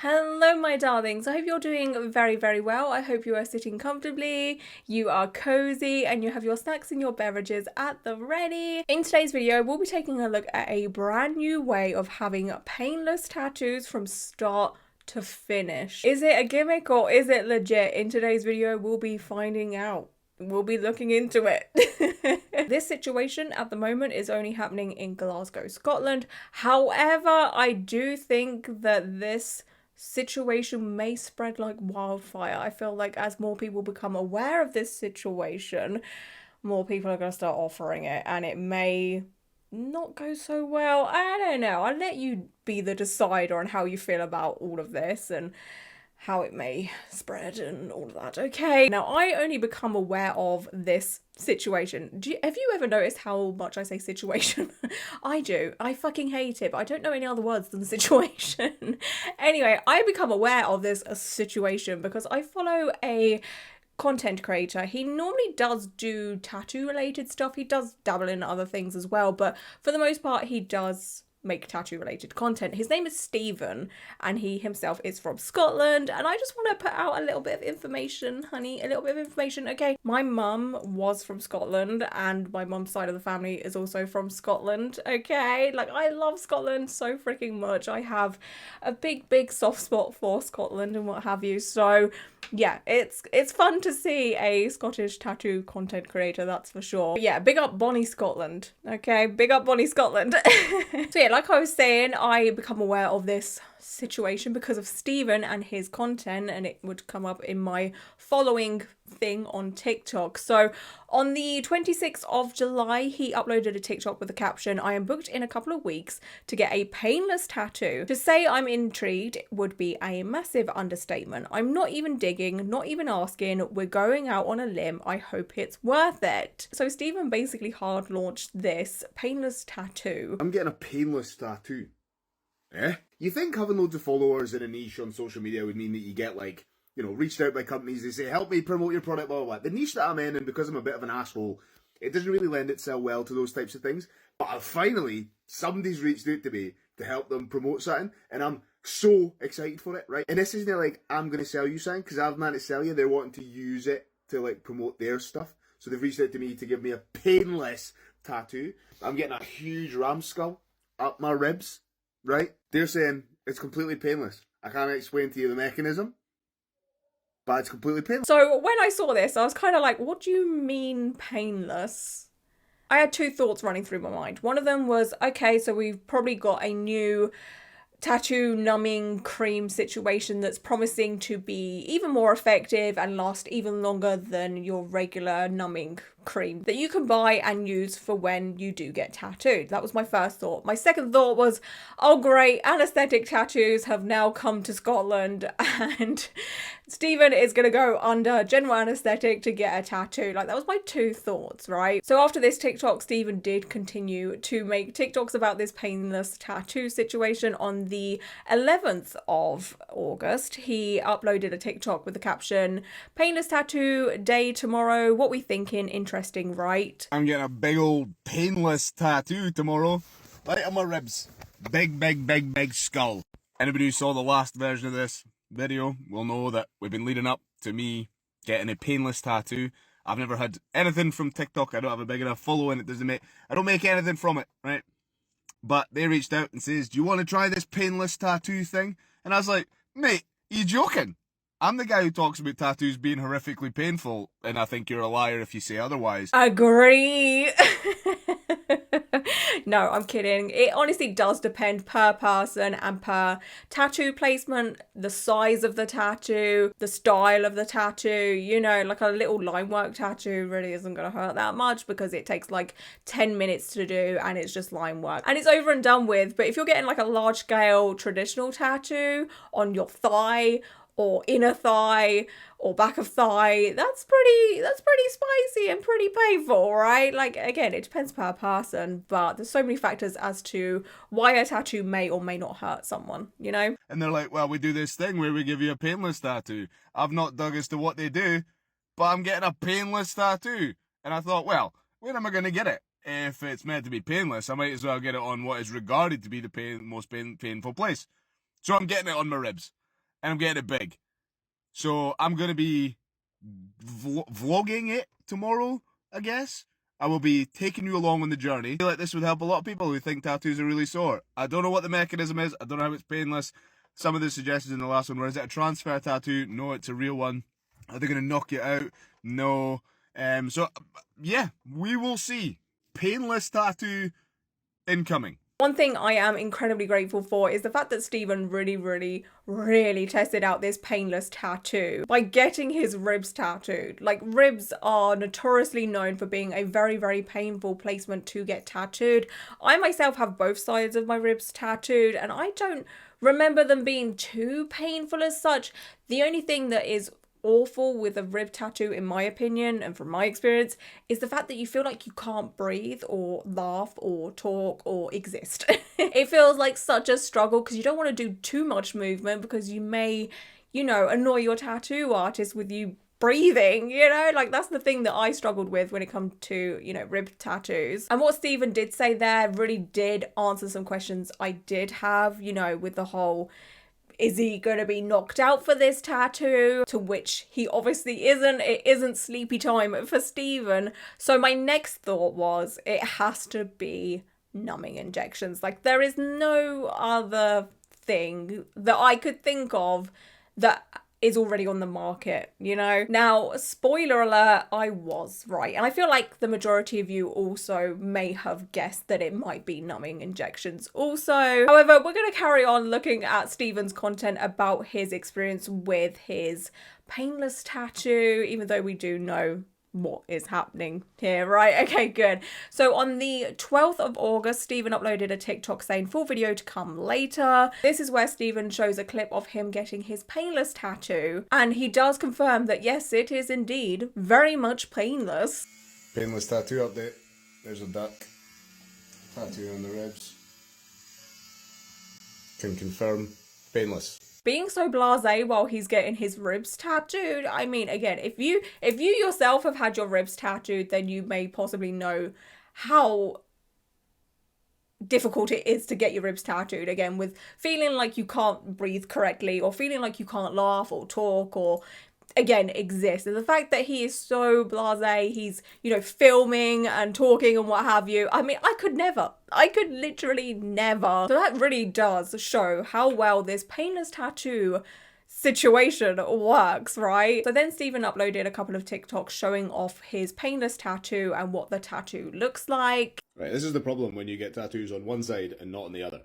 Hello, my darlings. I hope you're doing very well. I hope you are sitting comfortably, you are cozy, and you have your snacks and your beverages at the ready. In today's video, we'll be taking a look at a brand new way of having painless tattoos from start to finish. Is it a gimmick or is it legit? In today's video, we'll be finding out. We'll be looking into it. This situation at the moment is only happening in Glasgow, Scotland. However, I do think that this situation may spread like wildfire. I feel like as more people become aware of this situation, more people are going to start offering it, and it may not go so well. I don't know. I'll let you be the decider on how you feel about all of this and how it may spread and all of that. Okay, now I only become aware of this situation. Have you ever noticed how much I say situation? I do. I fucking hate it, but I don't know any other words than situation. Anyway, I become aware of this situation because I follow a content creator. He normally does do tattoo related stuff. He does dabble in other things as well, but for the most part he does make tattoo related content. His name is Stephen and he himself is from Scotland, and I just want to put out a little bit of information, honey, a little bit of information. Okay, my mum was from Scotland and my mum's side of the family is also from Scotland. Okay, like I love Scotland so freaking much. I have a big soft spot for Scotland and what have you. So yeah, it's fun to see a Scottish tattoo content creator, that's for sure. But yeah, big up Bonnie Scotland. Okay, big up Bonnie Scotland. So yeah, like I was saying, I become aware of this situation because of Stephen and his content, and it would come up in my following thing on TikTok. So on the 26th of July, he uploaded a TikTok with the caption, "I am booked in a couple of weeks to get a painless tattoo. To say I'm intrigued would be a massive understatement. I'm not even digging, not even asking. We're going out on a limb. I hope it's worth it." So Stephen basically hard launched this painless tattoo. I'm getting a painless tattoo. Eh? You think having loads of followers in a niche on social media would mean that you get, like, you know, reached out by companies, they say, help me promote your product, blah, blah, blah. The niche that I'm in, and because I'm a bit of an asshole, it doesn't really lend itself well to those types of things. But finally, somebody's reached out to me to help them promote something, and I'm so excited for it, right? And this isn't like, I'm going to sell you something, because I've managed to sell you. They're wanting to use it to, like, promote their stuff. So they've reached out to me to give me a painless tattoo. I'm getting a huge ram skull up my ribs, right? They're saying it's completely painless. I can't explain to you the mechanism, but it's completely painless. So when I saw this, I was kind of like, what do you mean painless? I had two thoughts running through my mind. One of them was, okay, so we've probably got a new tattoo numbing cream situation that's promising to be even more effective and last even longer than your regular numbing cream that you can buy and use for when you do get tattooed. That was my first thought. My second thought was, oh great, anesthetic tattoos have now come to Scotland and Stephen is going to go under general anesthetic to get a tattoo. Like, that was my two thoughts, right? So after this TikTok, Stephen did continue to make TikToks about this painless tattoo situation. On the 11th of August, he uploaded a TikTok with the caption, "Painless tattoo day tomorrow. What we thinking? Interesting, right?" I'm getting a big old painless tattoo tomorrow. Right on my ribs. Big skull. Anybody who saw the last version of this video will know that we've been leading up to me getting a painless tattoo. I've never had anything from TikTok. I don't have a big enough following. I don't make anything from it, right? But they reached out and says, "Do you want to try this painless tattoo thing?" And I was like, mate, are you joking? I'm the guy who talks about tattoos being horrifically painful, and I think you're a liar if you say otherwise. Agree. No, I'm kidding. It honestly does depend per person and per tattoo placement, the size of the tattoo, the style of the tattoo. You know, like a little line work tattoo really isn't going to hurt that much because it takes like 10 minutes to do and it's just line work and it's over and done with. But if you're getting like a large scale traditional tattoo on your thigh or inner thigh or back of thigh, that's pretty spicy and pretty painful, right? Like, again, it depends per person, but there's so many factors as to why a tattoo may or may not hurt someone, you know? And they're like, well, we do this thing where we give you a painless tattoo. I've not dug as to what they do, but I'm getting a painless tattoo. And I thought, well, where am I going to get it? If it's meant to be painless, I might as well get it on what is regarded to be the most painful place. So I'm getting it on my ribs. and I'm getting it big. So I'm going to be vlogging it tomorrow, I guess. I will be taking you along on the journey. I feel like this would help a lot of people who think tattoos are really sore. I don't know what the mechanism is. I don't know how it's painless. Some of the suggestions in the last one were, is it a transfer tattoo? No, it's a real one. Are they going to knock you out? No. So, yeah, we will see. Painless tattoo incoming. One thing I am incredibly grateful for is the fact that Stephen really tested out this painless tattoo by getting his ribs tattooed. Like, ribs are notoriously known for being a very painful placement to get tattooed. I myself have both sides of my ribs tattooed, and I don't remember them being too painful as such. The only thing that is awful with a rib tattoo, in my opinion and from my experience, is the fact that you feel like you can't breathe or laugh or talk or exist. It feels like such a struggle because you don't want to do too much movement because you may, you know, annoy your tattoo artist with you breathing, you know, like that's the thing that I struggled with when it comes to, you know, rib tattoos. And what Stephen did say there really did answer some questions I did have, you know, with the whole, is he going to be knocked out for this tattoo? To which he obviously isn't. It isn't sleepy time for Stephen. So my next thought was, it has to be numbing injections. Like, there is no other thing that I could think of that is already on the market, you know? Now, spoiler alert, I was right. And I feel like the majority of you also may have guessed that it might be numbing injections also. However, we're going to carry on looking at Stephen's content about his experience with his painless tattoo, even though we do know what is happening here, right? Okay, good. So on the 12th of August, Stephen uploaded a TikTok saying full video to come later. This is where Stephen shows a clip of him getting his painless tattoo, and he does confirm that yes, it is indeed very much painless. Painless tattoo update. There's a duck. Tattoo on the ribs. Can confirm. Painless. Being so blasé while he's getting his ribs tattooed. I mean, again, if you yourself have had your ribs tattooed, then you may possibly know how difficult it is to get your ribs tattooed, again, with feeling like you can't breathe correctly or feeling like you can't laugh or talk or, again, exist. And the fact that he is so blasé, he's, you know, filming and talking and what have you. I mean, I could literally never. So that really does show how well this painless tattoo situation works, right? So then Stephen uploaded a couple of TikToks showing off his painless tattoo and what the tattoo looks like. Right, this is the problem when you get tattoos on one side and not on the other.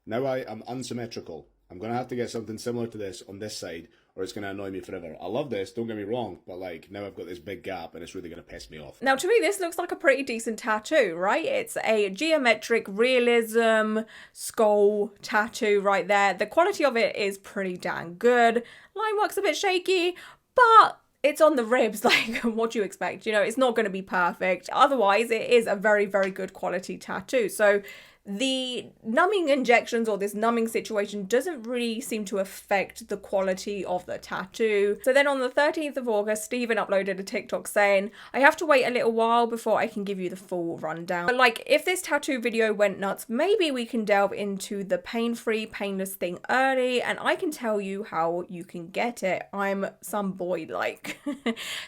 Now I am unsymmetrical. I'm going to have to get something similar to this on this side, or it's going to annoy me forever. I love this, don't get me wrong, but like now I've got this big gap and it's really going to piss me off. Now to me this looks like a pretty decent tattoo, right? It's a geometric realism skull tattoo right there. The quality of it is pretty dang good. Line work's a bit shaky, but it's on the ribs, like what do you expect? You know, it's not going to be perfect. Otherwise it is a very good quality tattoo. So the numbing injections or this numbing situation doesn't really seem to affect the quality of the tattoo. So then on the 13th of August, Stephen uploaded a TikTok saying, I have to wait a little while before I can give you the full rundown. But like, if this tattoo video went nuts, maybe we can delve into the pain-free, painless thing early, and I can tell you how you can get it. I'm some boy like.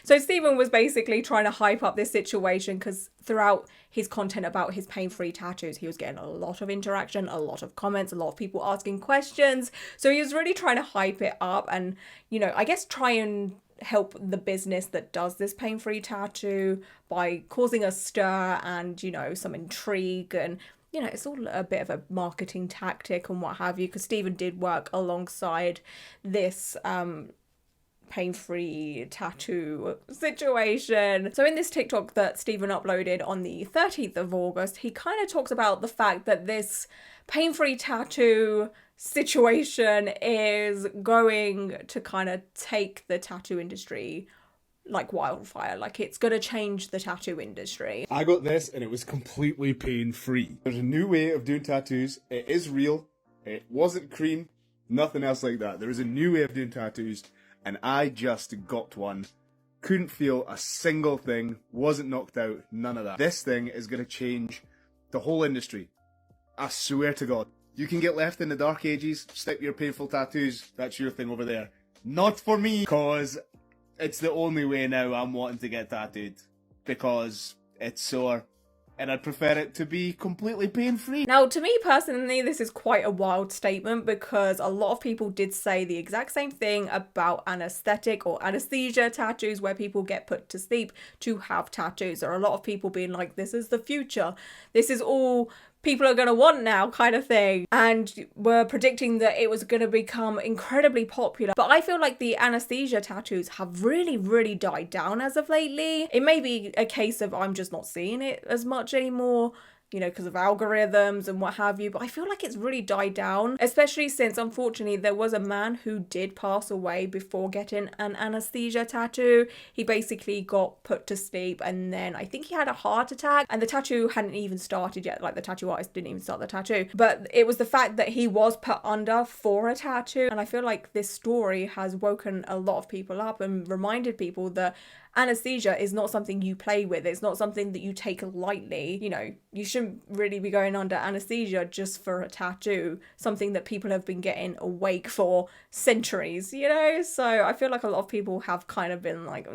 So Stephen was basically trying to hype up this situation because throughout his content about his pain-free tattoos, he was getting a lot of interaction, a lot of comments, a lot of people asking questions. So he was really trying to hype it up and, you know, I guess try and help the business that does this pain-free tattoo by causing a stir and, you know, some intrigue. And, you know, it's all a bit of a marketing tactic and what have you, because Stephen did work alongside this pain-free tattoo situation. So in this TikTok that Stephen uploaded on the 13th of August, he kind of talks about the fact that this pain-free tattoo situation is going to kind of take the tattoo industry like wildfire. Like, it's going to change the tattoo industry. I got this and it was completely pain-free. There's a new way of doing tattoos. It is real. It wasn't cream. Nothing else like that. There is a new way of doing tattoos. And I just got one. Couldn't feel a single thing. Wasn't knocked out. None of that. This thing is going to change the whole industry. I swear to God. You can get left in the dark ages, stick your painful tattoos, that's your thing over there. Not for me, because it's the only way now I'm wanting to get tattooed. Because it's sore. And I'd prefer it to be completely pain-free. Now, to me personally, this is quite a wild statement because a lot of people did say the exact same thing about anesthetic or anesthesia tattoos where people get put to sleep to have tattoos. There are a lot of people being like, this is the future. This is all people are going to want now kind of thing, and were predicting that it was going to become incredibly popular. But I feel like the anesthesia tattoos have really died down as of lately. It may be a case of I'm just not seeing it as much anymore, you know, because of algorithms and what have you, but I feel like it's really died down, especially since unfortunately there was a man who did pass away before getting an anesthesia tattoo. He basically got put to sleep and then I think he had a heart attack and the tattoo hadn't even started yet, like the tattoo artist didn't even start the tattoo, but it was the fact that he was put under for a tattoo. And I feel like this story has woken a lot of people up and reminded people that anesthesia is not something you play with. It's not something that you take lightly. You know, you shouldn't really be going under anesthesia just for a tattoo, something that people have been getting awake for centuries, you know? So I feel like a lot of people have kind of been like,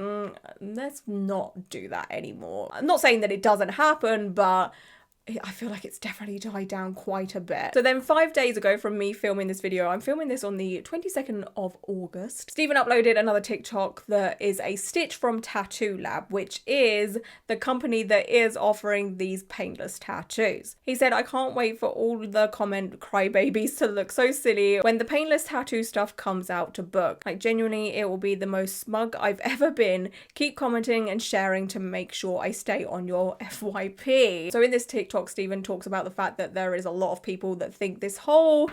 let's not do that anymore. I'm not saying that it doesn't happen, but I feel like it's definitely died down quite a bit. So then 5 days ago from me filming this video, I'm filming this on the 22nd of August, Stephen uploaded another TikTok that is a stitch from Tattoo Lab, which is the company that is offering these painless tattoos. He said, I can't wait for all the comment crybabies to look so silly when the painless tattoo stuff comes out to book. Like genuinely, it will be the most smug I've ever been. Keep commenting and sharing to make sure I stay on your FYP. So in this TikTok, Stephen talks about the fact that there is a lot of people that think this whole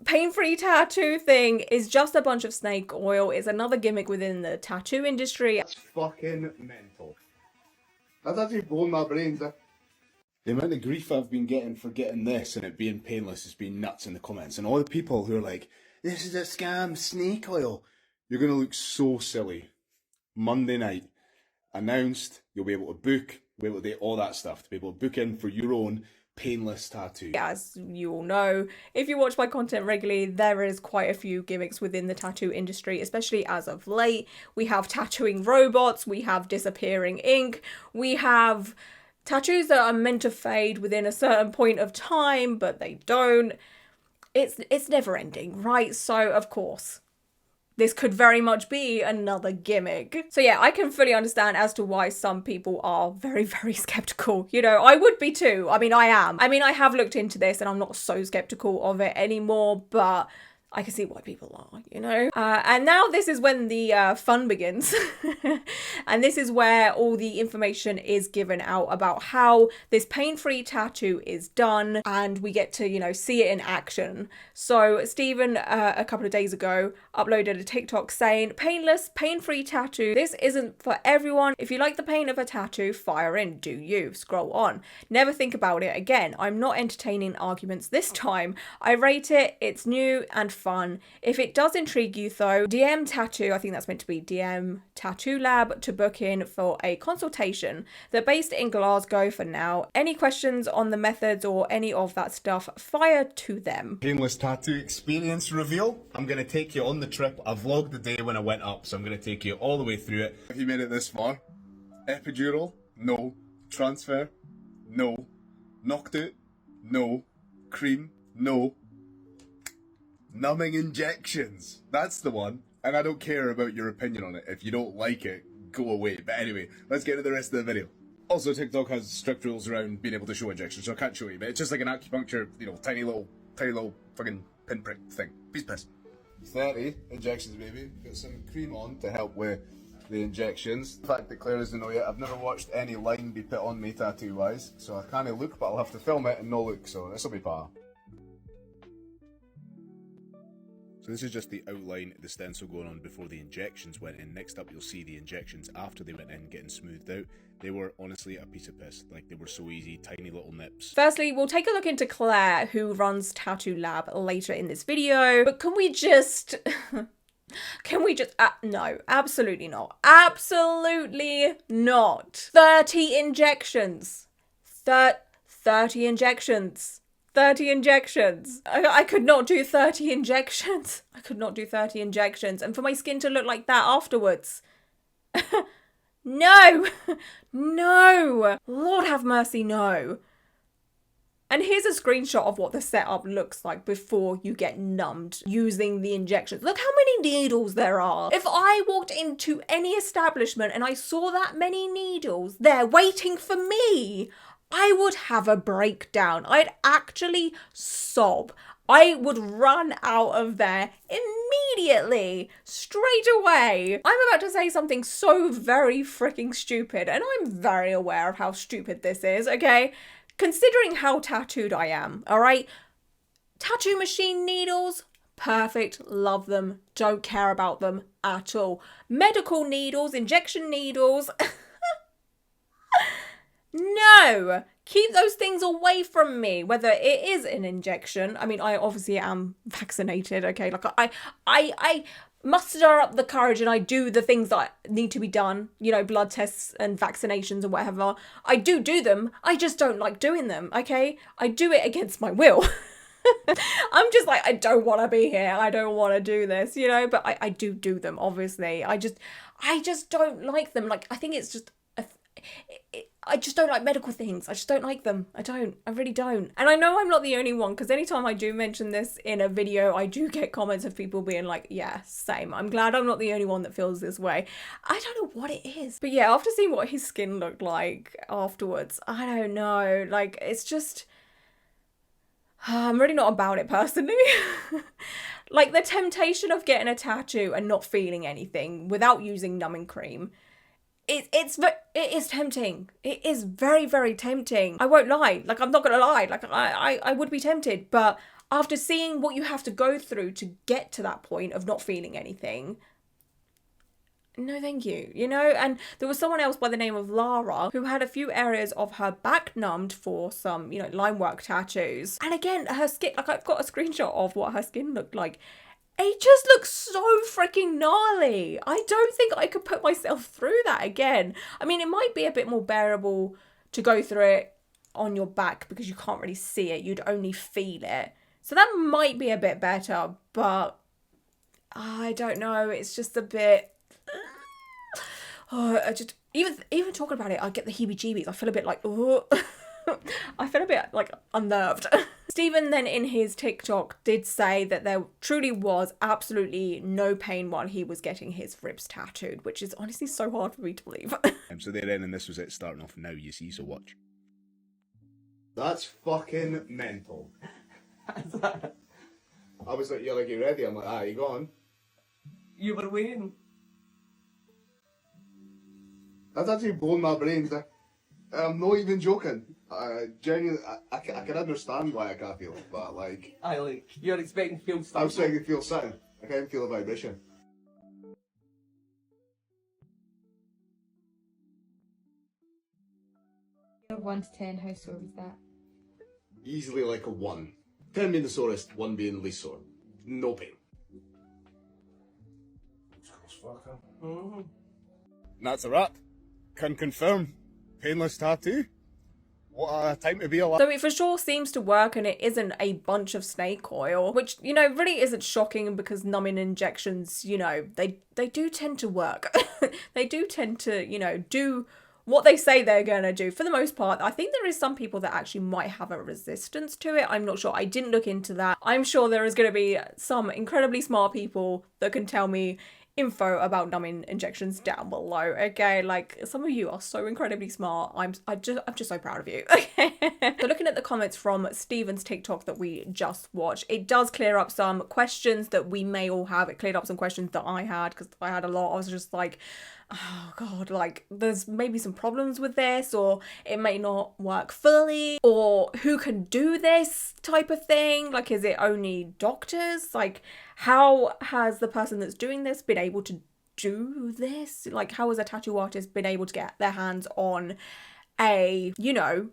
pain-free tattoo thing is just a bunch of snake oil. It's another gimmick within the tattoo industry. That's fucking mental. That's actually blown my brains. The amount of grief I've been getting for getting this and it being painless has been nuts in the comments. And all the people who are like, this is a scam, snake oil. You're going to look so silly. Monday night, announced, you'll be able to book, be able to do all that stuff, to be able to book in for your own painless tattoo. As you all know, if you watch my content regularly, there is quite a few gimmicks within the tattoo industry, especially as of late. We have tattooing robots, we have disappearing ink, we have tattoos that are meant to fade within a certain point of time, but they don't. It's never ending, right? So of course, this could very much be another gimmick. So yeah, I can fully understand as to why some people are very skeptical. You know, I would be too. I mean, I am. I mean, I have looked into this and I'm not so skeptical of it anymore, but I can see why people are, you know? And now this is when the fun begins. And this is where all the information is given out about how this pain-free tattoo is done. And we get to, you know, see it in action. So Stephen, a couple of days ago, uploaded a TikTok saying, painless, pain-free tattoo. This isn't for everyone. If you like the pain of a tattoo, fire in, do you. Scroll on. Never think about it again. I'm not entertaining arguments this time. I rate it. It's new and fun. If it does intrigue you though, DM Tattoo, I think that's meant to be DM Tattoo Lab to book in for a consultation. They're based in Glasgow for now. Any questions on the methods or any of that stuff, fire to them. Painless tattoo experience reveal. I'm going to take you on the trip. I vlogged the day when I went up, so I'm going to take you all the way through it. Have you made it this far? Epidural? No. Transfer? No. Knocked out? No. Cream? No. Numbing injections. That's the one. And I don't care about your opinion on it. If you don't like it, go away. But anyway, let's get to the rest of the video. Also, TikTok has strict rules around being able to show injections, so I can't show you. But it's just like an acupuncture, you know, tiny little fucking pinprick thing. Piece of piss. 30 injections, baby. Got some cream on to help with the injections. The fact that Claire doesn't know yet, I've never watched any line be put on me tattoo-wise, so I can't look, but I'll have to film it and no look, so this will be part. So this is just the outline of the stencil going on before the injections went in. Next up, you'll see the injections after they went in getting smoothed out. They were honestly a piece of piss. Like, they were so easy, tiny little nips. Firstly, we'll take a look into Claire, who runs Tattoo Lab, later in this video. But can we just... no, absolutely not. Absolutely not. 30 injections. 30 injections. 30 injections. I could not do 30 injections. I could not do 30 injections. And for my skin to look like that afterwards. No. No. Lord have mercy, no. And here's a screenshot of what the setup looks like before you get numbed using the injections. Look how many needles there are. If I walked into any establishment and I saw that many needles there waiting for me, I would have a breakdown. I'd actually sob. I would run out of there immediately, straight away. I'm about to say something so very freaking stupid, and I'm very aware of how stupid this is, okay? Considering how tattooed I am, all right? Tattoo machine needles, perfect, love them, don't care about them at all. Medical needles, injection needles, no, keep those things away from me, whether it is an injection. I mean, I obviously am vaccinated, okay? Like I muster up the courage and I do the things that need to be done, you know, blood tests and vaccinations and whatever. I do them. I just don't like doing them, okay? I do it against my will. I'm just like, I don't want to be here. I don't want to do this, you know, but I do them, obviously. I just don't like them. Like, I think it's just, I just don't like medical things. I just don't like them. I really don't. And I know I'm not the only one, because anytime I do mention this in a video, I do get comments of people being like, yeah, same. I'm glad I'm not the only one that feels this way. I don't know what it is. But yeah, after seeing what his skin looked like afterwards, I don't know. Like, it's just, I'm really not about it personally. Like, the temptation of getting a tattoo and not feeling anything without using numbing cream, it is tempting. It is very, very tempting. I won't lie. Like, I'm not gonna lie. Like, I would be tempted, but after seeing what you have to go through to get to that point of not feeling anything, no thank you, you know? And there was someone else by the name of Lara who had a few areas of her back numbed for some, you know, line work tattoos. And again, her skin, like, I've got a screenshot of what her skin looked like. It just looks so freaking gnarly. I don't think I could put myself through that again. I mean, it might be a bit more bearable to go through it on your back because you can't really see it. You'd only feel it. So that might be a bit better, but I don't know. It's just a bit... Oh, I just... Even talking about it, I get the heebie-jeebies. I feel a bit like... Oh. I feel a bit like unnerved. Stephen then in his TikTok did say that there truly was absolutely no pain while he was getting his ribs tattooed, which is honestly so hard for me to believe. So they're in, and this was it starting off now, you see, so watch. That's fucking mental. I was like, you're like, you ready? I'm like, ah, you gone? You were waiting. That's actually blown my brains. I'm not even joking. Genuinely, I can understand why I can't feel it, but like... You're expecting to feel I'm something. expecting to feel something. I can't feel a vibration. Scale of 1 to 10, how sore was that? Easily like a 1. 10 being the sorest, 1 being the least sore. No pain. Mm-hmm. That's a wrap. Can confirm. Painless tattoo. What a time to be alive. So it for sure seems to work, and it isn't a bunch of snake oil, which, you know, really isn't shocking because numbing injections, you know, they do tend to work. They do tend to, you know, do what they say they're going to do for the most part. I think there is some people that actually might have a resistance to it. I'm not sure. I didn't look into that. I'm sure there is going to be some incredibly smart people that can tell me info about numbing injections down below, okay? Like, some of you are so incredibly smart. I'm just so proud of you. Okay. So looking at the comments from Stephen's TikTok that we just watched, it does clear up some questions that we may all have. It cleared up some questions that I had, because I had a lot. I was just like, oh god, like, there's maybe some problems with this, or it may not work fully, or who can do this type of thing? Like, is it only doctors? Like, how has the person that's doing this been able to do this? Like, how has a tattoo artist been able to get their hands on a, you know,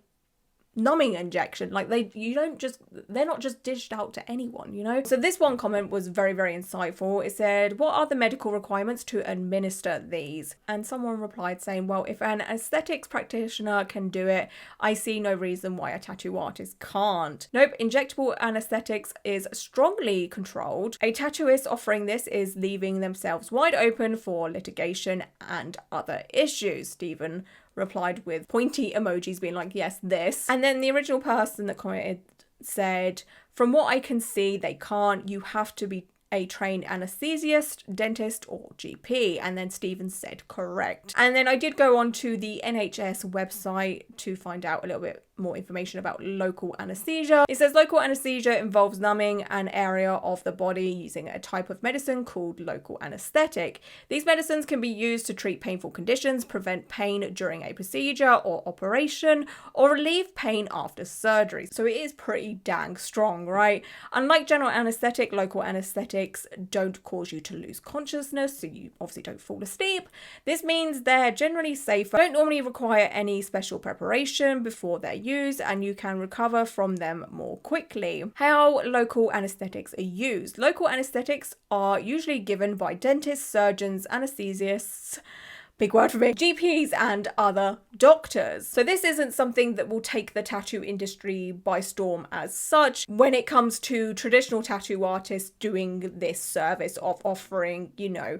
numbing injection. Like they're not just dished out to anyone, you know? So this one comment was very, very insightful. It said, what are the medical requirements to administer these? And someone replied saying, well, if an aesthetics practitioner can do it, I see no reason why a tattoo artist can't. Nope, injectable anesthetics is strongly controlled. A tattooist offering this is leaving themselves wide open for litigation and other issues. Stephen replied with pointy emojis being like, yes, this. And then the original person that commented said, from what I can see, they can't. You have to be a trained anesthesiast, dentist, or GP. And then Stephen said correct. And then I did go on to the NHS website to find out a little bit more information about local anesthesia. It says local anesthesia involves numbing an area of the body using a type of medicine called local anesthetic. These medicines can be used to treat painful conditions, prevent pain during a procedure or operation, or relieve pain after surgery. So it is pretty dang strong, right? Unlike general anesthetic, local anesthetics don't cause you to lose consciousness, so you obviously don't fall asleep. This means they're generally safer, don't normally require any special preparation before they're used, and you can recover from them more quickly. How local anesthetics are used. Local anesthetics are usually given by dentists, surgeons, anesthesiasts, big word for me, GPs and other doctors. So this isn't something that will take the tattoo industry by storm as such when it comes to traditional tattoo artists doing this service of offering, you know,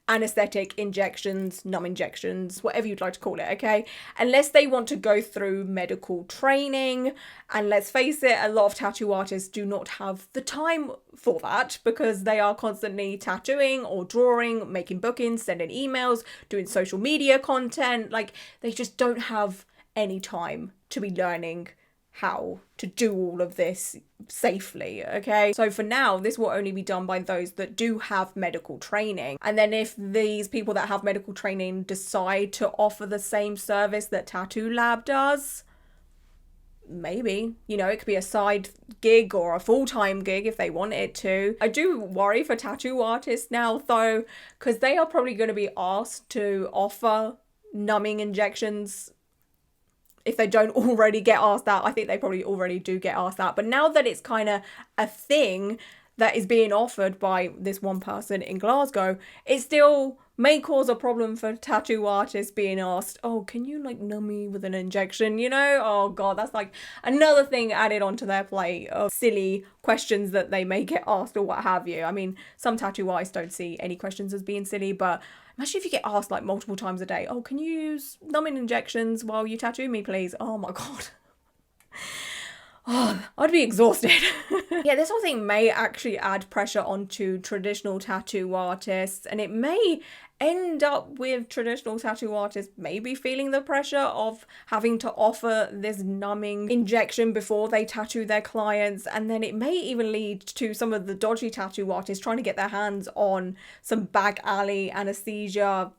anesthetic injections, numb injections, whatever you'd like to call it, okay? Unless they want to go through medical training. And let's face it, a lot of tattoo artists do not have the time for that because they are constantly tattooing or drawing, making bookings, sending emails, doing social media content. Like, they just don't have any time to be learning how to do all of this safely, okay? So for now, this will only be done by those that do have medical training. And then if these people that have medical training decide to offer the same service that Tattoo Lab does, maybe, you know, it could be a side gig or a full-time gig if they want it to. I do worry for tattoo artists now though, because they are probably going to be asked to offer numbing injections. If they don't already get asked that, I think they probably already do get asked that. But now that it's kind of a thing that is being offered by this one person in Glasgow, it still may cause a problem for tattoo artists being asked, oh, can you like numb me with an injection, you know? Oh God, that's like another thing added onto their plate of silly questions that they may get asked or what have you. I mean, some tattoo artists don't see any questions as being silly, but imagine if you get asked like multiple times a day, oh, can you use numbing injections while you tattoo me, please? Oh my God. Oh, I'd be exhausted. Yeah, this whole thing may actually add pressure onto traditional tattoo artists, and it may end up with traditional tattoo artists maybe feeling the pressure of having to offer this numbing injection before they tattoo their clients, and then it may even lead to some of the dodgy tattoo artists trying to get their hands on some back alley anesthesia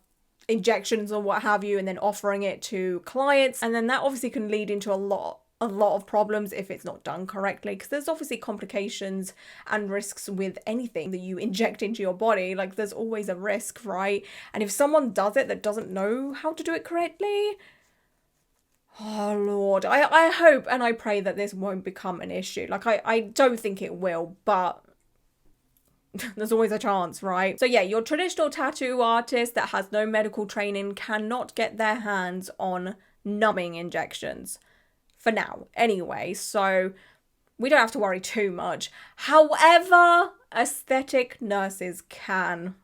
injections or what have you, and then offering it to clients, and then that obviously can lead into a lot of problems if it's not done correctly, because there's obviously complications and risks with anything that you inject into your body. Like, there's always a risk, right? And if someone does it that doesn't know how to do it correctly, oh Lord, I hope and I pray that this won't become an issue. Like, I don't think it will, but there's always a chance, right? So yeah, your traditional tattoo artist that has no medical training cannot get their hands on numbing injections. For now, anyway, so we don't have to worry too much. However, aesthetic nurses can.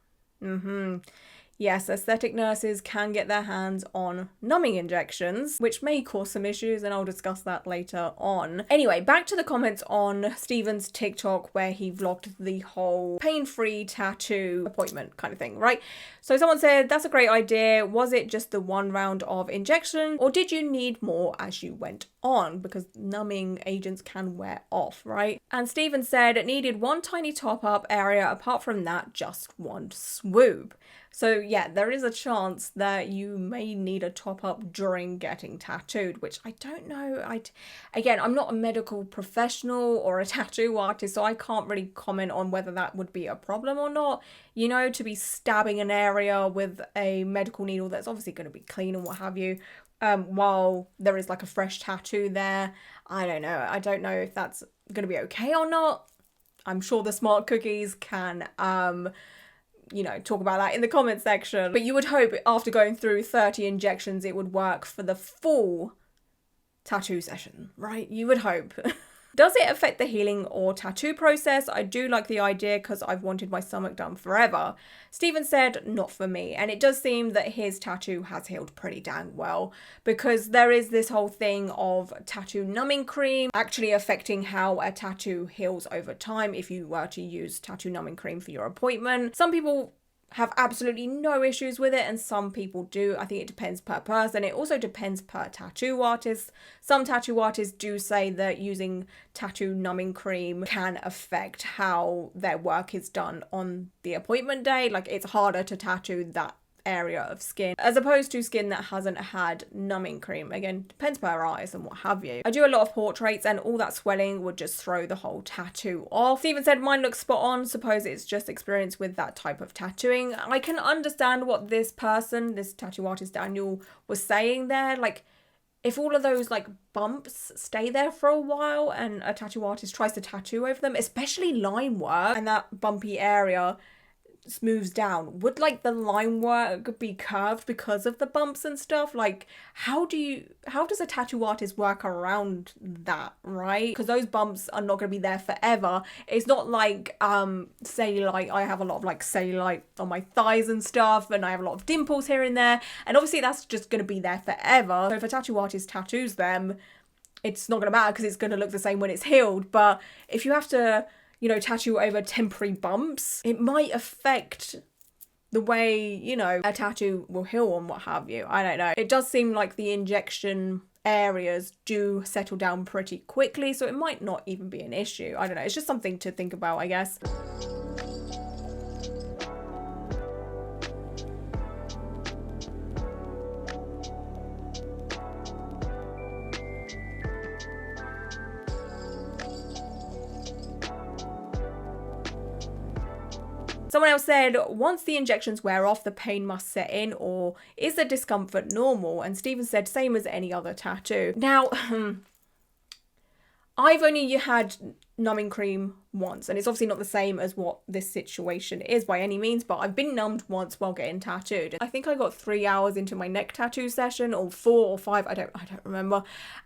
Yes, aesthetic nurses can get their hands on numbing injections, which may cause some issues, and I'll discuss that later on. Anyway, back to the comments on Stephen's TikTok where he vlogged the whole pain-free tattoo appointment kind of thing, right? So someone said, that's a great idea. Was it just the one round of injection, or did you need more as you went on? Because numbing agents can wear off, right? And Stephen said it needed one tiny top-up area. Apart from that, just one swoop. So yeah, there is a chance that you may need a top up during getting tattooed, which I don't know. Again, I'm not a medical professional or a tattoo artist, so I can't really comment on whether that would be a problem or not. You know, to be stabbing an area with a medical needle that's obviously going to be clean and what have you. while there is like a fresh tattoo there. I don't know. I don't know if that's going to be okay or not. I'm sure the smart cookies can, you know, talk about that in the comment section. But you would hope after going through 30 injections, it would work for the full tattoo session, right? You would hope. Does it affect the healing or tattoo process? I do like the idea because I've wanted my stomach done forever. Stephen said, not for me. And it does seem that his tattoo has healed pretty dang well, because there is this whole thing of tattoo numbing cream actually affecting how a tattoo heals over time if you were to use tattoo numbing cream for your appointment. Some people have absolutely no issues with it and some people do. I think it depends per person. It also depends per tattoo artist. Some tattoo artists do say that using tattoo numbing cream can affect how their work is done on the appointment day. Like, it's harder to tattoo that area of skin as opposed to skin that hasn't had numbing cream. Again, depends per artist and what have you. I do a lot of portraits and all that swelling would just throw the whole tattoo off. Stephen said mine looks spot on. Suppose it's just experience with that type of tattooing. I can understand what this person, this tattoo artist Daniel, was saying there. Like, if all of those like bumps stay there for a while and a tattoo artist tries to tattoo over them, especially line work, and that bumpy area smooths down, would like the line work be curved because of the bumps and stuff? Like, how does a tattoo artist work around that, right? Because those bumps are not going to be there forever. It's not like cellulite. I have a lot of like cellulite on my thighs and stuff, and I have a lot of dimples here and there, and obviously that's just going to be there forever. So if a tattoo artist tattoos them, it's not going to matter because it's going to look the same when it's healed. But if you have to, you know, tattoo over temporary bumps, it might affect the way, you know, a tattoo will heal and what have you. I don't know. It does seem like the injection areas do settle down pretty quickly, so it might not even be an issue. I don't know. It's just something to think about, I guess. Someone else said, once the injections wear off, the pain must set in, or is the discomfort normal? And Stephen said, same as any other tattoo. Now, I've only had numbing cream once, and it's obviously not the same as what this situation is by any means, but I've been numbed once while getting tattooed. I think I got 3 hours into my neck tattoo session, or 4 or 5, I don't remember,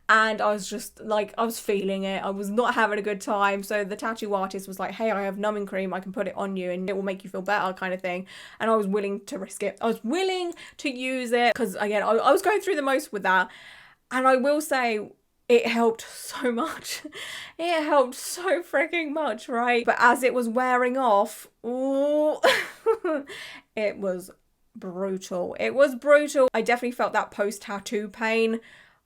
and I was just like, I was feeling it. I was not having a good time. So the tattoo artist was like, hey, I have numbing cream, I can put it on you and it will make you feel better, kind of thing. And I was willing to risk it. I was willing to use it because, again, I was going through the most with that. And I will say, it helped so much. It helped so freaking much, right? But as it was wearing off, ooh, it was brutal. It was brutal. I definitely felt that post-tattoo pain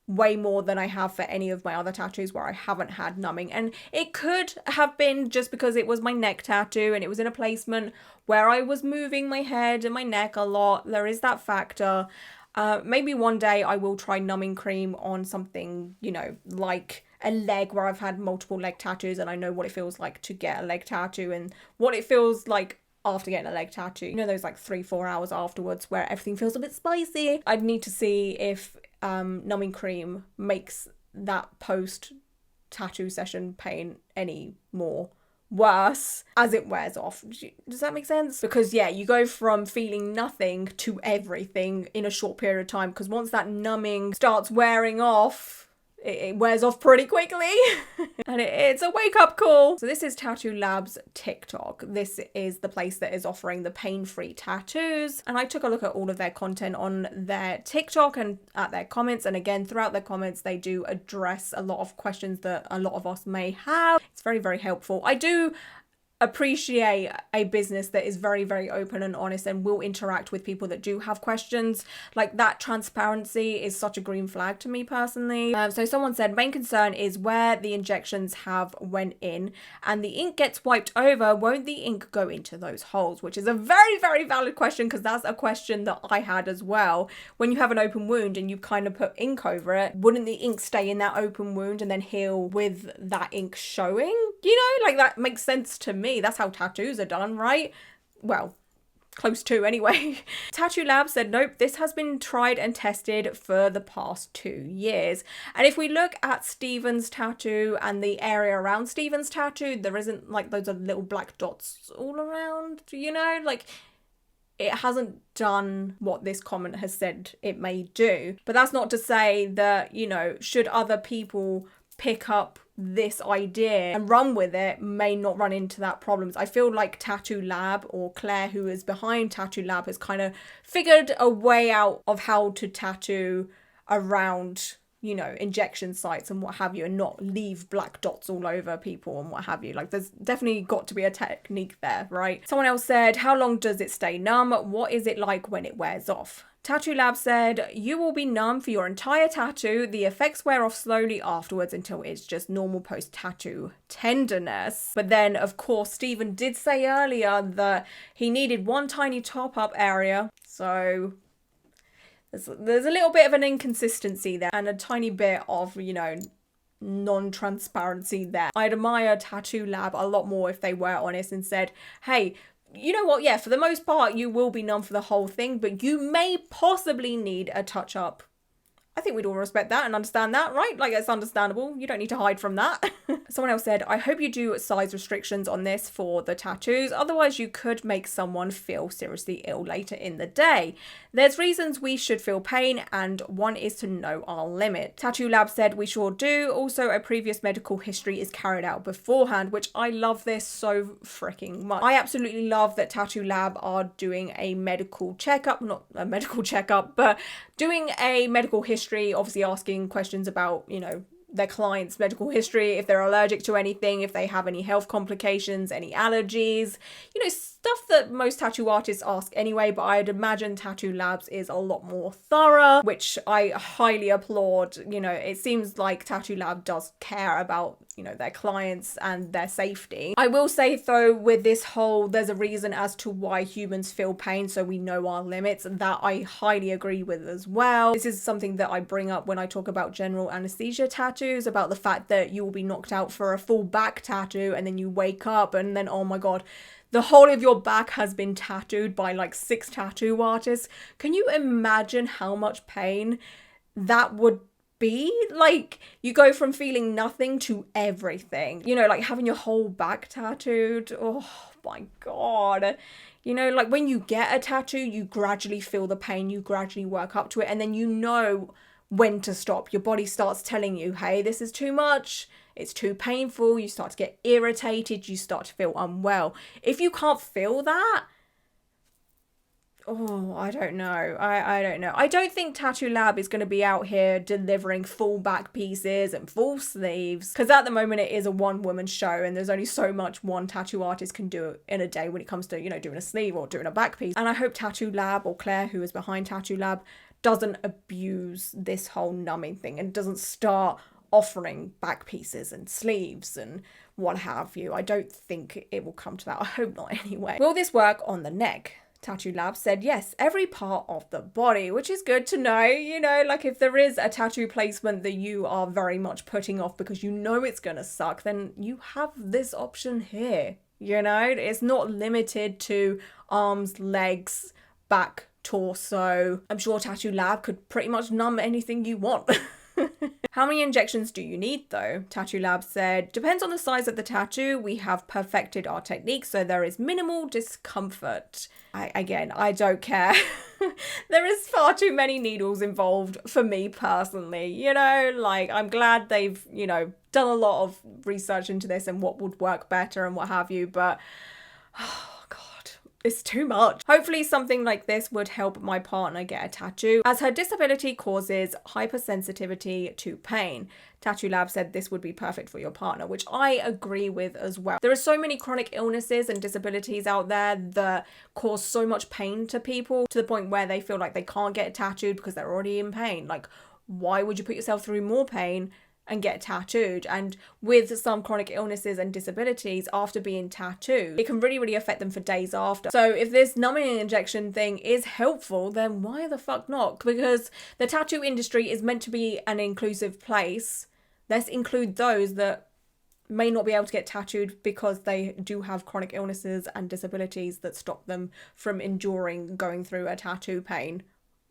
way more than I have for any of my other tattoos where I haven't had numbing. And it could have been just because it was my neck tattoo and it was in a placement where I was moving my head and my neck a lot. There is that factor. Maybe one day I will try numbing cream on something, you know, like a leg, where I've had multiple leg tattoos and I know what it feels like to get a leg tattoo and what it feels like after getting a leg tattoo. You know, those like 3-4 hours afterwards where everything feels a bit spicy. I'd need to see if numbing cream makes that post tattoo session pain any more worse as it wears off. Does that make sense? Because yeah, you go from feeling nothing to everything in a short period of time, because once that numbing starts wearing off, it wears off pretty quickly. And it's a wake-up call. So this is Tattoo Lab's TikTok. This is the place that is offering the pain-free tattoos. And I took a look at all of their content on their TikTok and at their comments. And again, throughout their comments, they do address a lot of questions that a lot of us may have. It's very, very helpful. I do appreciate a business that is very, very open and honest and will interact with people that do have questions. Like, that transparency is such a green flag to me personally. So someone said, main concern is where the injections have went in and the ink gets wiped over, won't the ink go into those holes? Which is a very, very valid question, because that's a question that I had as well. When you have an open wound and you kind of put ink over it, wouldn't the ink stay in that open wound and then heal with that ink showing? You know, like, that makes sense to me. That's how tattoos are done, right? Well, close to anyway. Tattoo Lab said, nope, this has been tried and tested for the past 2 years. And if we look at Steven's tattoo and the area around Steven's tattoo, there isn't like those little black dots all around, you know, like it hasn't done what this comment has said it may do. But that's not to say that, you know, should other people pick up this idea and run with it, may not run into that problems. I feel like Tattoo Lab, or Claire, who is behind Tattoo Lab, has kind of figured a way out of how to tattoo around, you know, injection sites and what have you, and not leave black dots all over people and what have you. Like, there's definitely got to be a technique there, right? Someone else said, how long does it stay numb? What is it like when it wears off? Tattoo Lab said, you will be numb for your entire tattoo. The effects wear off slowly afterwards until it's just normal post-tattoo tenderness. But then, of course, Stephen did say earlier that he needed one tiny top-up area. So there's a little bit of an inconsistency there and a tiny bit of, you know, non-transparency there. I'd admire Tattoo Lab a lot more if they were honest and said, hey, you know what, yeah, for the most part, you will be numb for the whole thing, but you may possibly need a touch-up. I think we'd all respect that and understand that, right? Like, it's understandable. You don't need to hide from that. Someone else said, I hope you do size restrictions on this for the tattoos. Otherwise, you could make someone feel seriously ill later in the day. There's reasons we should feel pain, and one is to know our limit. Tattoo Lab said, we sure do. Also, a previous medical history is carried out beforehand, which I love this so freaking much. I absolutely love that Tattoo Lab are doing a medical checkup, not a medical checkup, but doing a medical history, obviously asking questions about, you know, their client's medical history, if they're allergic to anything, if they have any health complications, any allergies, you know, stuff that most tattoo artists ask anyway, but I'd imagine Tattoo Labs is a lot more thorough, which I highly applaud. You know, it seems like Tattoo Lab does care about, you know, their clients and their safety. I will say though, with this whole, there's a reason as to why humans feel pain, so we know our limits, and that I highly agree with as well. This is something that I bring up when I talk about general anesthesia tattoos, about the fact that you will be knocked out for a full back tattoo and then you wake up and then, oh my god, the whole of your back has been tattooed by like 6 tattoo artists. Can you imagine how much pain that would be? Like, you go from feeling nothing to everything, you know, like having your whole back tattooed. Oh my god. You know, like when you get a tattoo, you gradually feel the pain, you gradually work up to it, and then you know when to stop. Your body starts telling you, hey, this is too much, it's too painful, you start to get irritated, you start to feel unwell. If you can't feel that, oh, I don't know. I don't know. I don't think Tattoo Lab is going to be out here delivering full back pieces and full sleeves, because at the moment it is a one-woman show and there's only so much one tattoo artist can do in a day when it comes to, you know, doing a sleeve or doing a back piece. And I hope Tattoo Lab, or Claire, who is behind Tattoo Lab, doesn't abuse this whole numbing thing and doesn't start offering back pieces and sleeves and what have you. I don't think it will come to that. I hope not anyway. Will this work on the neck? Tattoo Lab said yes, every part of the body, which is good to know. You know, like if there is a tattoo placement that you are very much putting off because you know it's gonna suck, then you have this option here. You know, it's not limited to arms, legs, back, torso. I'm sure Tattoo Lab could pretty much numb anything you want. How many injections do you need though? Tattoo Lab said, depends on the size of the tattoo. We have perfected our technique, so there is minimal discomfort. Again, I don't care. There is far too many needles involved for me personally, you know, like I'm glad they've, you know, done a lot of research into this and what would work better and what have you, but oh god, it's too much. Hopefully something like this would help my partner get a tattoo, as her disability causes hypersensitivity to pain. Tattoo Lab said this would be perfect for your partner, which I agree with as well. There are so many chronic illnesses and disabilities out there that cause so much pain to people, to the point where they feel like they can't get tattooed because they're already in pain. Like, why would you put yourself through more pain and get tattooed? And with some chronic illnesses and disabilities, after being tattooed, it can really affect them for days after. So if this numbing injection thing is helpful, then why the fuck not? Because the tattoo industry is meant to be an inclusive place. Let's include those that may not be able to get tattooed because they do have chronic illnesses and disabilities that stop them from enduring going through a tattoo pain.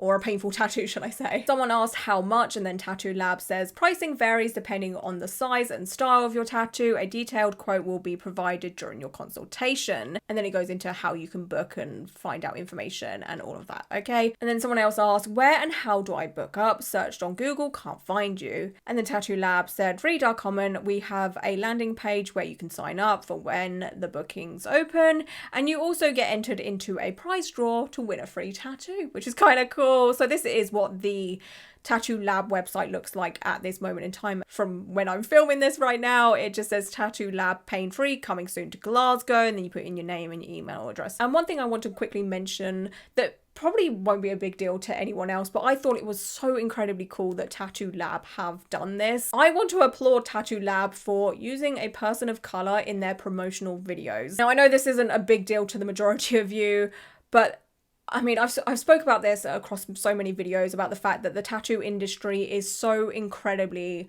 Or a painful tattoo, should I say. Someone asked how much, and then Tattoo Lab says, pricing varies depending on the size and style of your tattoo. A detailed quote will be provided during your consultation. And then it goes into how you can book and find out information and all of that, okay? And then someone else asked, where and how do I book up? Searched on Google, can't find you. And then Tattoo Lab said, read our comment. We have a landing page where you can sign up for when the bookings open. And you also get entered into a prize draw to win a free tattoo, which is kind of cool. So this is what the Tattoo Lab website looks like at this moment in time. From when I'm filming this right now, it just says Tattoo Lab pain free, coming soon to Glasgow, and then you put in your name and your email address. And one thing I want to quickly mention that probably won't be a big deal to anyone else, but I thought it was so incredibly cool that Tattoo Lab have done this. I want to applaud Tattoo Lab for using a person of colour in their promotional videos. Now I know this isn't a big deal to the majority of you, but I mean, I've spoke about this across so many videos about the fact that the tattoo industry is so incredibly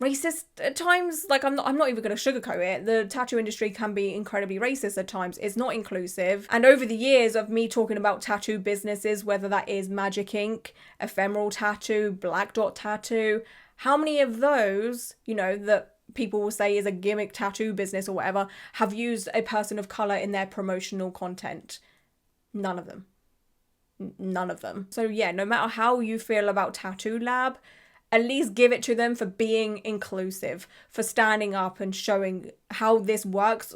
racist at times. Like, I'm not even going to sugarcoat it. The tattoo industry can be incredibly racist at times. It's not inclusive. And over the years of me talking about tattoo businesses, whether that is Magic Ink, Ephemeral Tattoo, Black Dot Tattoo, how many of those, you know, that people will say is a gimmick tattoo business or whatever, have used a person of colour in their promotional content? None of them. None of them. So yeah, no matter how you feel about Tattoo Lab, at least give it to them for being inclusive, for standing up and showing how this works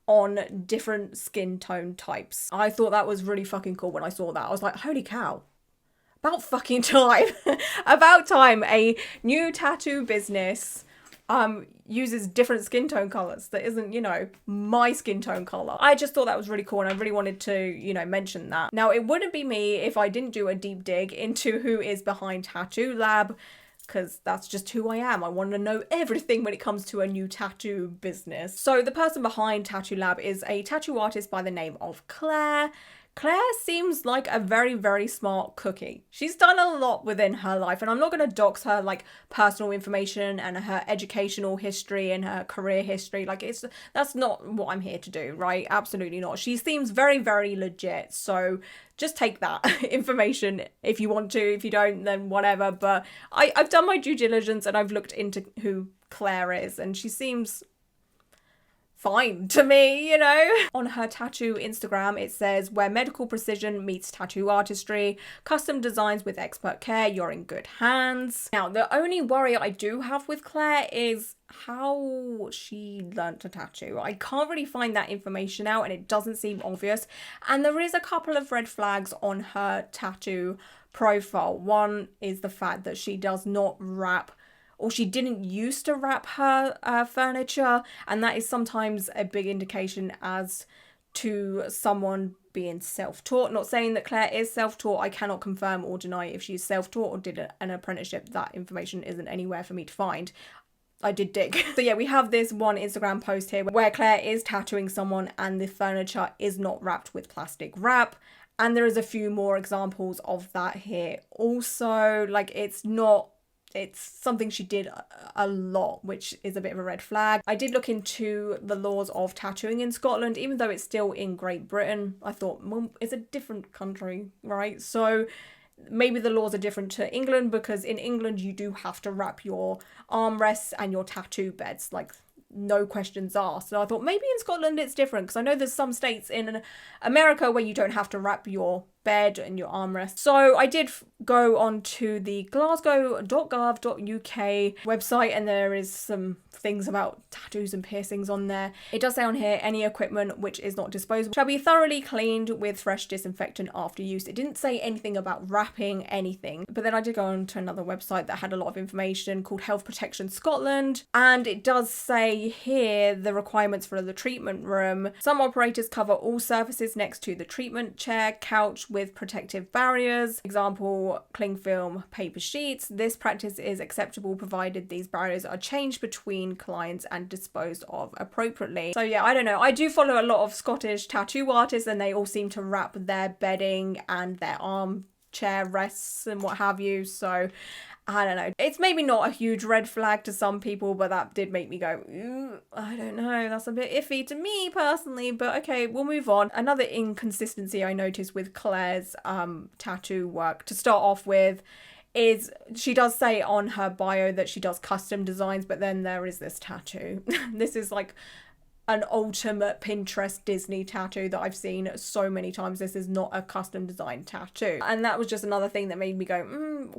on different skin tone types. I thought that was really fucking cool when I saw that. I was like, holy cow. About fucking time. About time a new tattoo business uses different skin tone colours that isn't, you know, my skin tone colour. I just thought that was really cool and I really wanted to, you know, mention that. Now, it wouldn't be me if I didn't do a deep dig into who is behind Tattoo Lab, because that's just who I am. I want to know everything when it comes to a new tattoo business. So the person behind Tattoo Lab is a tattoo artist by the name of Claire. Claire seems like a very, very smart cookie. She's done a lot within her life, and I'm not going to dox her like personal information and her educational history and her career history. Like, that's not what I'm here to do, right? Absolutely not. She seems very, very legit. So just take that information if you want to. If you don't, then whatever. But I've done my due diligence and I've looked into who Claire is, and she seems fine to me, you know. On her tattoo Instagram, it says, where medical precision meets tattoo artistry, custom designs with expert care, you're in good hands. Now, the only worry I do have with Claire is how she learnt to tattoo. I can't really find that information out and it doesn't seem obvious. And there is a couple of red flags on her tattoo profile. One is the fact that she does not wrap, or she didn't used to wrap her furniture, and that is sometimes a big indication as to someone being self-taught. Not saying that Claire is self-taught. I cannot confirm or deny if she's self-taught or did an apprenticeship. That information isn't anywhere for me to find. I did dig. So yeah, we have this one Instagram post here where Claire is tattooing someone and the furniture is not wrapped with plastic wrap. And there is a few more examples of that here also. Like, it's something she did a lot, which is a bit of a red flag. I did look into the laws of tattooing in Scotland, even though it's still in Great Britain. I thought, well, it's a different country, right? So maybe the laws are different to England, because in England you do have to wrap your armrests and your tattoo beds, like no questions asked. So I thought maybe in Scotland it's different, because I know there's some states in America where you don't have to wrap your bed and your armrest. So I did go on to the glasgow.gov.uk website, and there is some things about tattoos and piercings on there. It does say on here, any equipment which is not disposable shall be thoroughly cleaned with fresh disinfectant after use. It didn't say anything about wrapping anything, but then I did go on to another website that had a lot of information called Health Protection Scotland, and it does say here the requirements for the treatment room. Some operators cover all surfaces next to the treatment chair, couch with protective barriers, example, cling film, paper sheets. This practice is acceptable provided these barriers are changed between clients and disposed of appropriately. So yeah, I don't know. I do follow a lot of Scottish tattoo artists, and they all seem to wrap their bedding and their arm chair rests and what have you. So I don't know. It's maybe not a huge red flag to some people, but that did make me go, ooh, I don't know. That's a bit iffy to me personally, but okay, we'll move on. Another inconsistency I noticed with Claire's tattoo work to start off with is she does say on her bio that she does custom designs, but then there is this tattoo. This is like an ultimate Pinterest Disney tattoo that I've seen so many times. This is not a custom designed tattoo. And that was just another thing that made me go,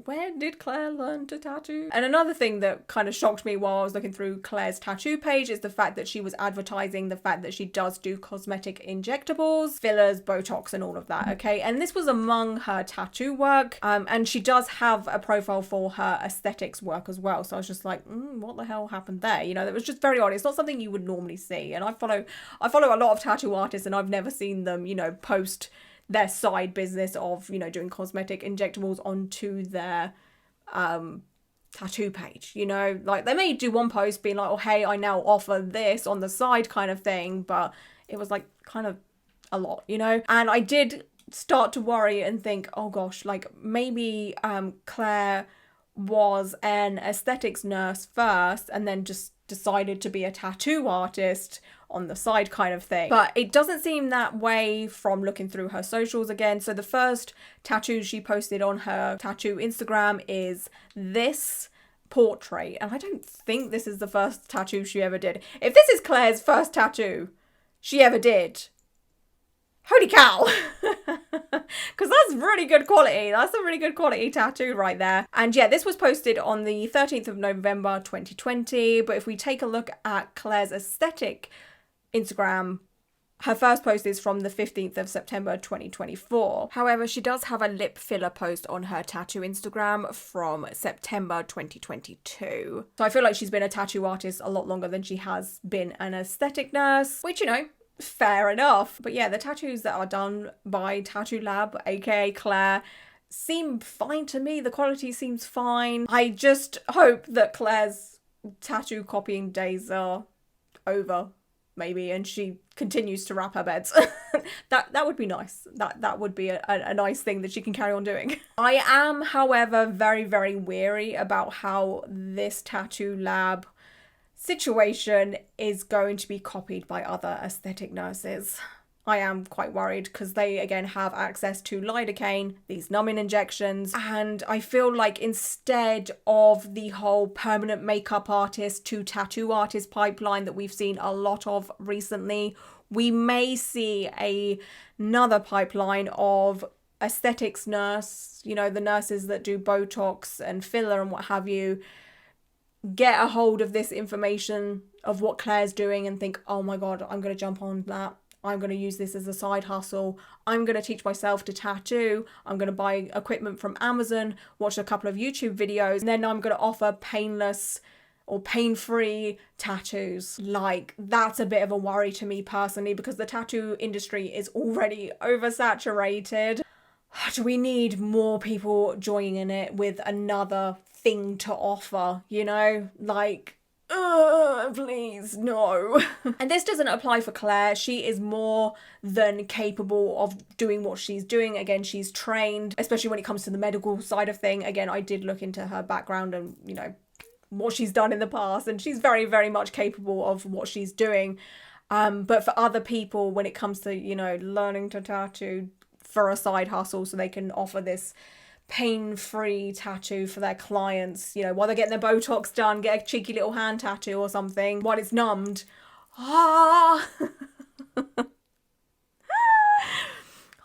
where did Claire learn to tattoo? And another thing that kind of shocked me while I was looking through Claire's tattoo page is the fact that she was advertising the fact that she does do cosmetic injectables, fillers, Botox and all of that, okay? And this was among her tattoo work. And she does have a profile for her aesthetics work as well. So I was just like, what the hell happened there? You know, that was just very odd. It's not something you would normally see. And I follow a lot of tattoo artists, and I've never seen them, you know, post their side business of, you know, doing cosmetic injectables onto their tattoo page, you know, like they may do one post being like, oh hey, I now offer this on the side kind of thing, but it was like kind of a lot, you know. And I did start to worry and think, oh gosh, like maybe Claire was an aesthetics nurse first and then just decided to be a tattoo artist on the side kind of thing. But it doesn't seem that way from looking through her socials again. So the first tattoo she posted on her tattoo Instagram is this portrait. And I don't think this is the first tattoo she ever did. If this is Claire's first tattoo she ever did, holy cow. Because that's really good quality. That's a really good quality tattoo right there. And yeah, this was posted on the 13th of November 2020. But if we take a look at Claire's aesthetic Instagram, her first post is from the 15th of September 2024. However, she does have a lip filler post on her tattoo Instagram from September 2022. So I feel like she's been a tattoo artist a lot longer than she has been an aesthetic nurse, which, you know, fair enough. But yeah, the tattoos that are done by Tattoo Lab, aka Claire, seem fine to me. The quality seems fine. I just hope that Claire's tattoo copying days are over, maybe, and she continues to wrap her beds. that would be nice. That would be a nice thing that she can carry on doing. I am, however, very, very weary about how this Tattoo Lab situation is going to be copied by other aesthetic nurses. I am quite worried because they again have access to lidocaine, these numbing injections, and I feel like instead of the whole permanent makeup artist to tattoo artist pipeline that we've seen a lot of recently, we may see another pipeline of aesthetics nurse, you know, the nurses that do Botox and filler and what have you, get a hold of this information of what Claire's doing and think, oh my god, I'm going to jump on that. I'm going to use this as a side hustle. I'm going to teach myself to tattoo. I'm going to buy equipment from Amazon, watch a couple of YouTube videos, and then I'm going to offer painless or pain-free tattoos. Like, that's a bit of a worry to me personally because the tattoo industry is already oversaturated. Do we need more people joining in it with another thing to offer, you know? Like, please, no. And this doesn't apply for Claire. She is more than capable of doing what she's doing. Again, she's trained, especially when it comes to the medical side of thing. Again, I did look into her background and, you know, what she's done in the past, and she's very, very much capable of what she's doing. But for other people, when it comes to, you know, learning to tattoo for a side hustle so they can offer this pain-free tattoo for their clients, you know, while they're getting their Botox done, get a cheeky little hand tattoo or something while it's numbed.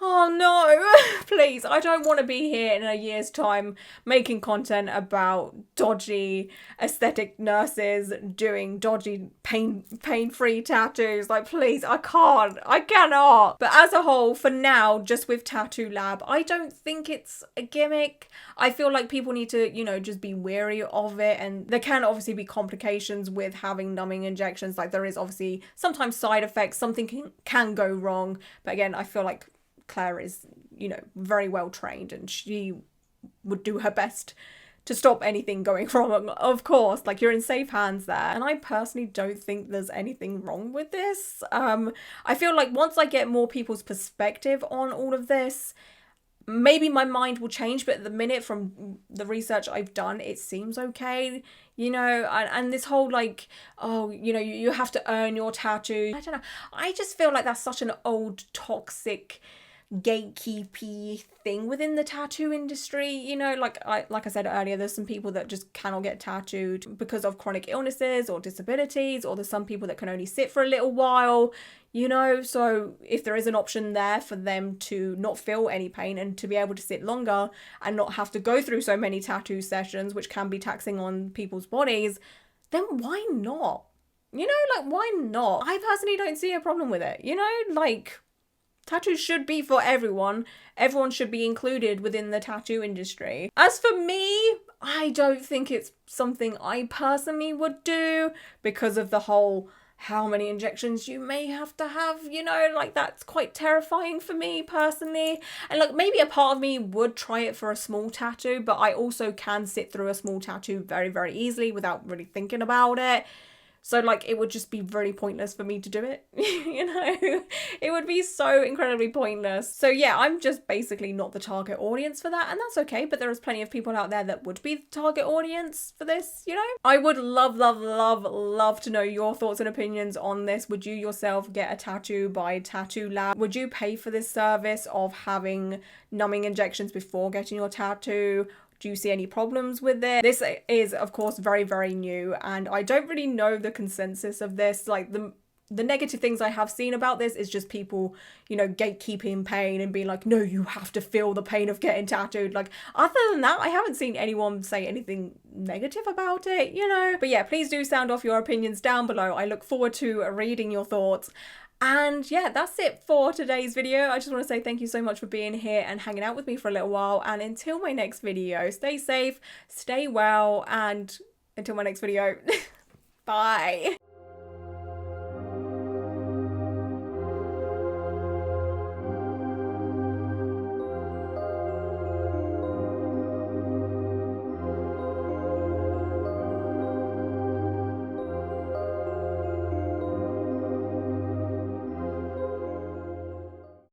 Oh no, please, I don't want to be here in a year's time making content about dodgy aesthetic nurses doing dodgy pain-free tattoos. Like, please, I cannot. But as a whole, for now, just with Tattoo Lab, I don't think it's a gimmick. I feel like people need to, you know, just be wary of it. And there can obviously be complications with having numbing injections. Like, there is obviously sometimes side effects, something can go wrong. But again, I feel like Claire is, you know, very well trained and she would do her best to stop anything going wrong. Of course, like, you're in safe hands there. And I personally don't think there's anything wrong with this. I feel like once I get more people's perspective on all of this, Maybe my mind will change, but at the minute, from the research I've done, it seems okay, you know. And this whole like, oh, you know, you have to earn your tattoo. I don't know. I just feel like that's such an old, toxic, gatekeepy thing within the tattoo industry, you know. Like I said earlier, there's some people that just cannot get tattooed because of chronic illnesses or disabilities, or there's some people that can only sit for a little while, you know. So if there is an option there for them to not feel any pain and to be able to sit longer and not have to go through so many tattoo sessions, which can be taxing on people's bodies, then why not? You know, like, why not? I personally don't see a problem with it, you know. Like, tattoos should be for everyone. Everyone should be included within the tattoo industry. As for me, I don't think it's something I personally would do because of the whole how many injections you may have to have, you know, like that's quite terrifying for me personally. And like maybe a part of me would try it for a small tattoo, but I also can sit through a small tattoo very, very easily without really thinking about it. So like it would just be really pointless for me to do it, you know, it would be so incredibly pointless. So yeah, I'm just basically not the target audience for that, and that's okay, but there is plenty of people out there that would be the target audience for this, you know. I would love, love, love, love to know your thoughts and opinions on this. Would you yourself get a tattoo by Tattoo Lab? Would you pay for this service of having numbing injections before getting your tattoo? Do you see any problems with it? This is, of course, very, very new, and I don't really know the consensus of this. Like, the negative things I have seen about this is just people, you know, gatekeeping pain and being like, no, you have to feel the pain of getting tattooed. Like, other than that, I haven't seen anyone say anything negative about it, you know? But yeah, please do sound off your opinions down below. I look forward to reading your thoughts. And yeah, that's it for today's video. I just want to say thank you so much for being here and hanging out with me for a little while. And until my next video, stay safe, stay well, and until my next video, bye.